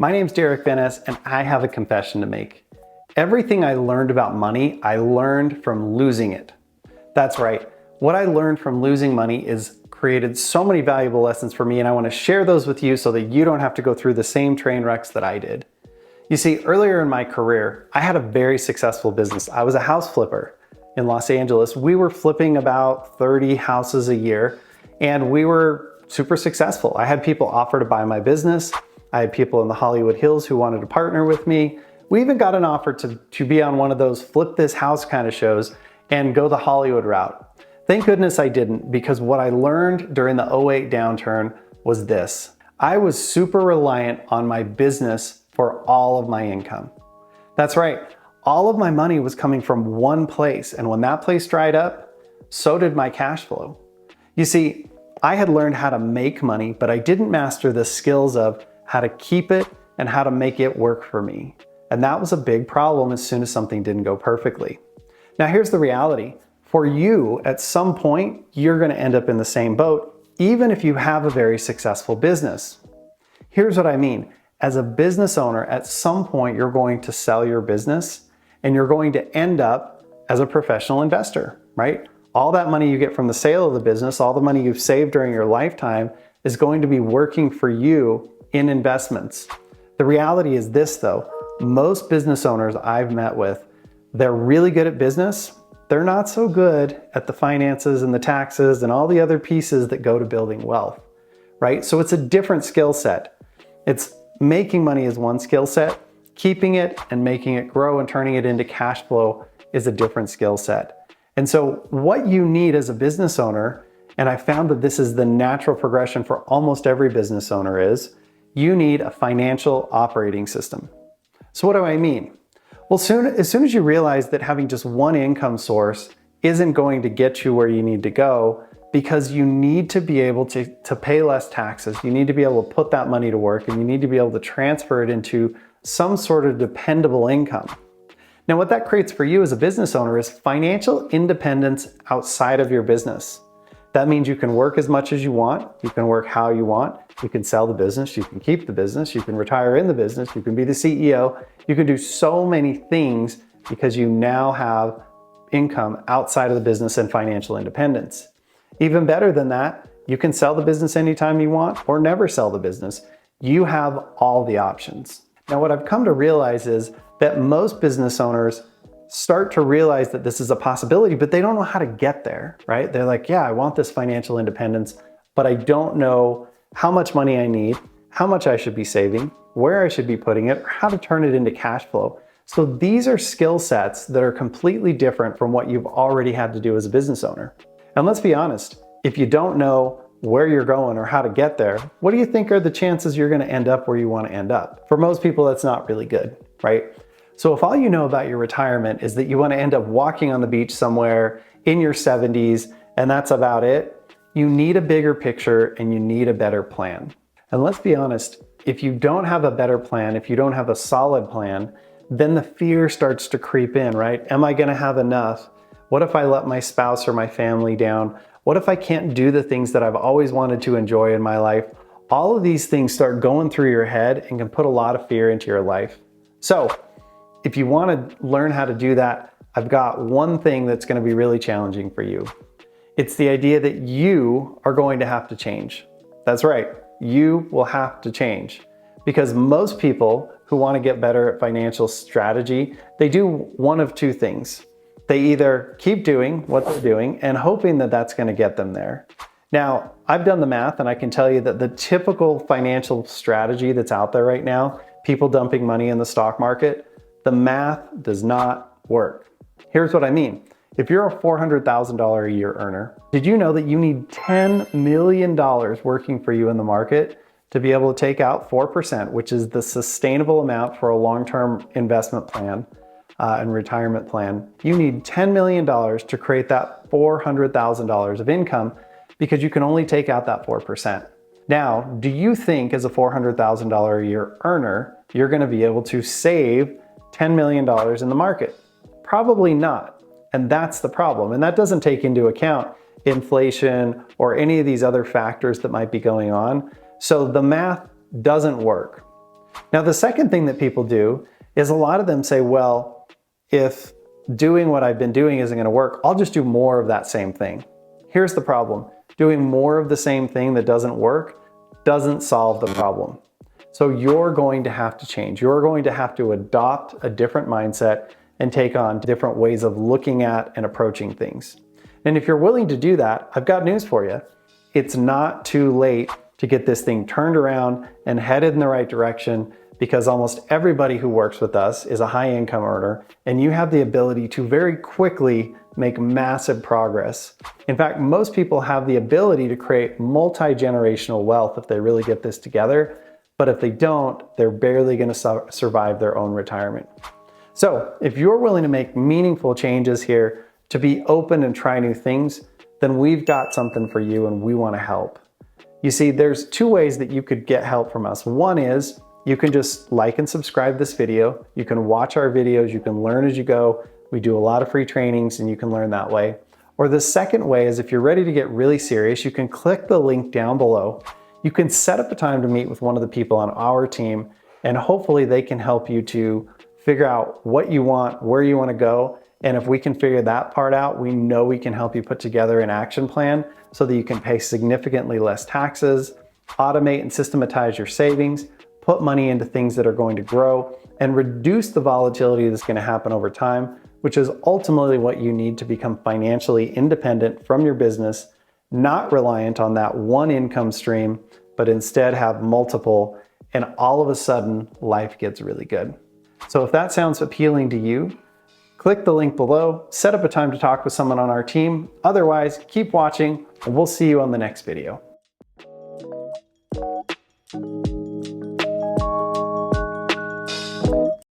My name's Derick Van Ness, and I have a confession to make. Everything I learned about money, I learned from losing it. That's right. What I learned from losing money is created so many valuable lessons for me, and I want to share those with you so that you don't have to go through the same train wrecks that I did. You see, earlier in my career, I had a very successful business. I was a house flipper in Los Angeles. We were flipping about 30 houses a year, and we were super successful. I had people offer to buy my business. I had people in the Hollywood Hills who wanted to partner with me. We even got an offer to be on one of those flip this house kind of shows and go the Hollywood route. Thank goodness I didn't, because what I learned during the '08 downturn was this. I was super reliant on my business for all of my income. That's right. All of my money was coming from one place, and when that place dried up, so did my cash flow. You see, I had learned how to make money, but I didn't master the skills of how to keep it and how to make it work for me. And that was a big problem as soon as something didn't go perfectly. Now here's the reality. For you, at some point, you're gonna end up in the same boat, even if you have a very successful business. Here's what I mean. As a business owner, at some point, you're going to sell your business and you're going to end up as a professional investor, right? All that money you get from the sale of the business, all the money you've saved during your lifetime is going to be working for you in investments. The reality is this though, most business owners I've met with, they're really good at business. They're not so good at the finances and the taxes and all the other pieces that go to building wealth, right? So it's a different skill set. It's making money is one skill set, keeping it and making it grow and turning it into cash flow is a different skill set. And so what you need as a business owner, and I found that this is the natural progression for almost every business owner, is you need a financial operating system. So what do I mean? Well, as soon as you realize that having just one income source isn't going to get you where you need to go, because you need to be able to pay less taxes, you need to be able to put that money to work, and you need to be able to transfer it into some sort of dependable income. Now, what that creates for you as a business owner is financial independence outside of your business. That means you can work as much as you want, you can work how you want, you can sell the business, you can keep the business, you can retire in the business, you can be the CEO, you can do so many things because you now have income outside of the business and financial independence. Even better than that, you can sell the business anytime you want or never sell the business. You have all the options. Now, what I've come to realize is that most business owners start to realize that this is a possibility, but they don't know how to get there, right? They're like, yeah, I want this financial independence, but I don't know how much money I need, how much I should be saving, where I should be putting it, or how to turn it into cash flow. So these are skill sets that are completely different from what you've already had to do as a business owner. And let's be honest, if you don't know where you're going or how to get there, what do you think are the chances you're gonna end up where you wanna end up? For most people, that's not really good, right? So if all you know about your retirement is that you wanna end up walking on the beach somewhere in your 70s, and that's about it, you need a bigger picture and you need a better plan. And let's be honest, if you don't have a better plan, if you don't have a solid plan, then the fear starts to creep in, right? Am I gonna have enough? What if I let my spouse or my family down? What if I can't do the things that I've always wanted to enjoy in my life? All of these things start going through your head and can put a lot of fear into your life. So if you want to learn how to do that, I've got one thing that's going to be really challenging for you. It's the idea that you are going to have to change. That's right. You will have to change, because most people who want to get better at financial strategy, they do one of two things. They either keep doing what they're doing and hoping that that's going to get them there. Now, I've done the math and I can tell you that the typical financial strategy that's out there right now, people dumping money in the stock market, the math does not work. Here's what I mean. If you're a $400,000 a year earner, did you know that you need $10 million working for you in the market to be able to take out 4%, which is the sustainable amount for a long-term investment plan and retirement plan? You need $10 million to create that $400,000 of income, because you can only take out that 4%. Now, do you think as a $400,000 a year earner, you're going to be able to save $10 million in the market? Probably not. And that's the problem. And that doesn't take into account inflation or any of these other factors that might be going on. So the math doesn't work. Now, the second thing that people do is a lot of them say, well, if doing what I've been doing isn't going to work, I'll just do more of that same thing. Here's the problem. Doing more of the same thing that doesn't work doesn't solve the problem. So you're going to have to change. You're going to have to adopt a different mindset and take on different ways of looking at and approaching things. And if you're willing to do that, I've got news for you. It's not too late to get this thing turned around and headed in the right direction, because almost everybody who works with us is a high income earner, and you have the ability to very quickly make massive progress. In fact, most people have the ability to create multi-generational wealth if they really get this together, but if they don't, they're barely going to survive their own retirement. So if you're willing to make meaningful changes here, to be open and try new things, then we've got something for you and we want to help. You see, there's two ways that you could get help from us. One is you can just like and subscribe this video. You can watch our videos. You can learn as you go. We do a lot of free trainings and you can learn that way. Or the second way is if you're ready to get really serious, you can click the link down below. You can set up a time to meet with one of the people on our team, and hopefully they can help you to figure out what you want, where you want to go. And if we can figure that part out, we know we can help you put together an action plan so that you can pay significantly less taxes, automate and systematize your savings, put money into things that are going to grow, and reduce the volatility that's going to happen over time, which is ultimately what you need to become financially independent from your business, not reliant on that one income stream, but instead have multiple, and all of a sudden life gets really good. So if that sounds appealing to you, click the link below, set up a time to talk with someone on our team. Otherwise, keep watching and we'll see you on the next video.